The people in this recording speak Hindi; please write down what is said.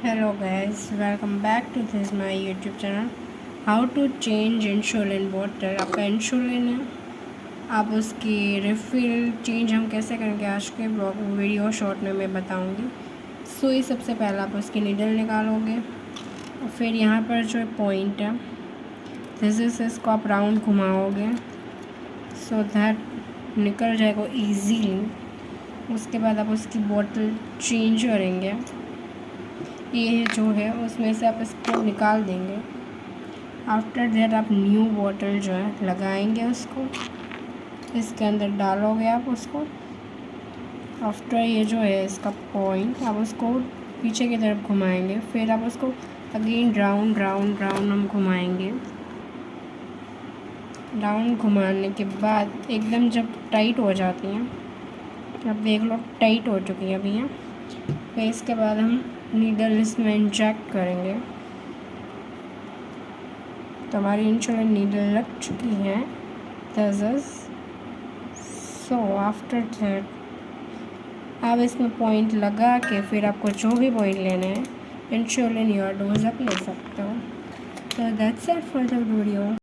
Hello guys, welcome back to this my YouTube channel. How to change insulin bottle. आपका इंसुलिन है, आप उसकी रिफ़िल चेंज हम कैसे करेंगे आज के ब्लॉग वीडियो शॉर्ट में मैं बताऊंगी। ये सबसे पहले आप उसकी नीडल निकालोगे और फिर यहाँ पर जो पॉइंट है इसको आप राउंड घुमाओगे सो दैट निकल जाएगा ईजीली। उसके बाद आप उसकी बॉटल चेंज करेंगे, ये जो है उसमें से आप इसको निकाल देंगे। आफ्टर दैट आप न्यू बॉटल जो है लगाएंगे, उसको इसके अंदर डालोगे आप उसको। आफ्टर ये जो है इसका पॉइंट आप उसको पीछे की तरफ घुमाएंगे, फिर आप उसको अगेन राउंड राउंड राउंड हम घुमाएंगे। राउंड घुमाने के बाद एकदम जब टाइट हो जाती हैं, अब देख लो टाइट हो चुकी है अभी है। फिर इसके बाद हम नीडल इसमें इंजेक्ट करेंगे तो हमारी इंसुलिन नीडल लग चुकी है। सो आफ्टर दैट आप इसमें पॉइंट लगा के फिर आपको जो भी पॉइंट लेना है इंसुलिन या डोज आप ले सकते हो। तो that's it for the video.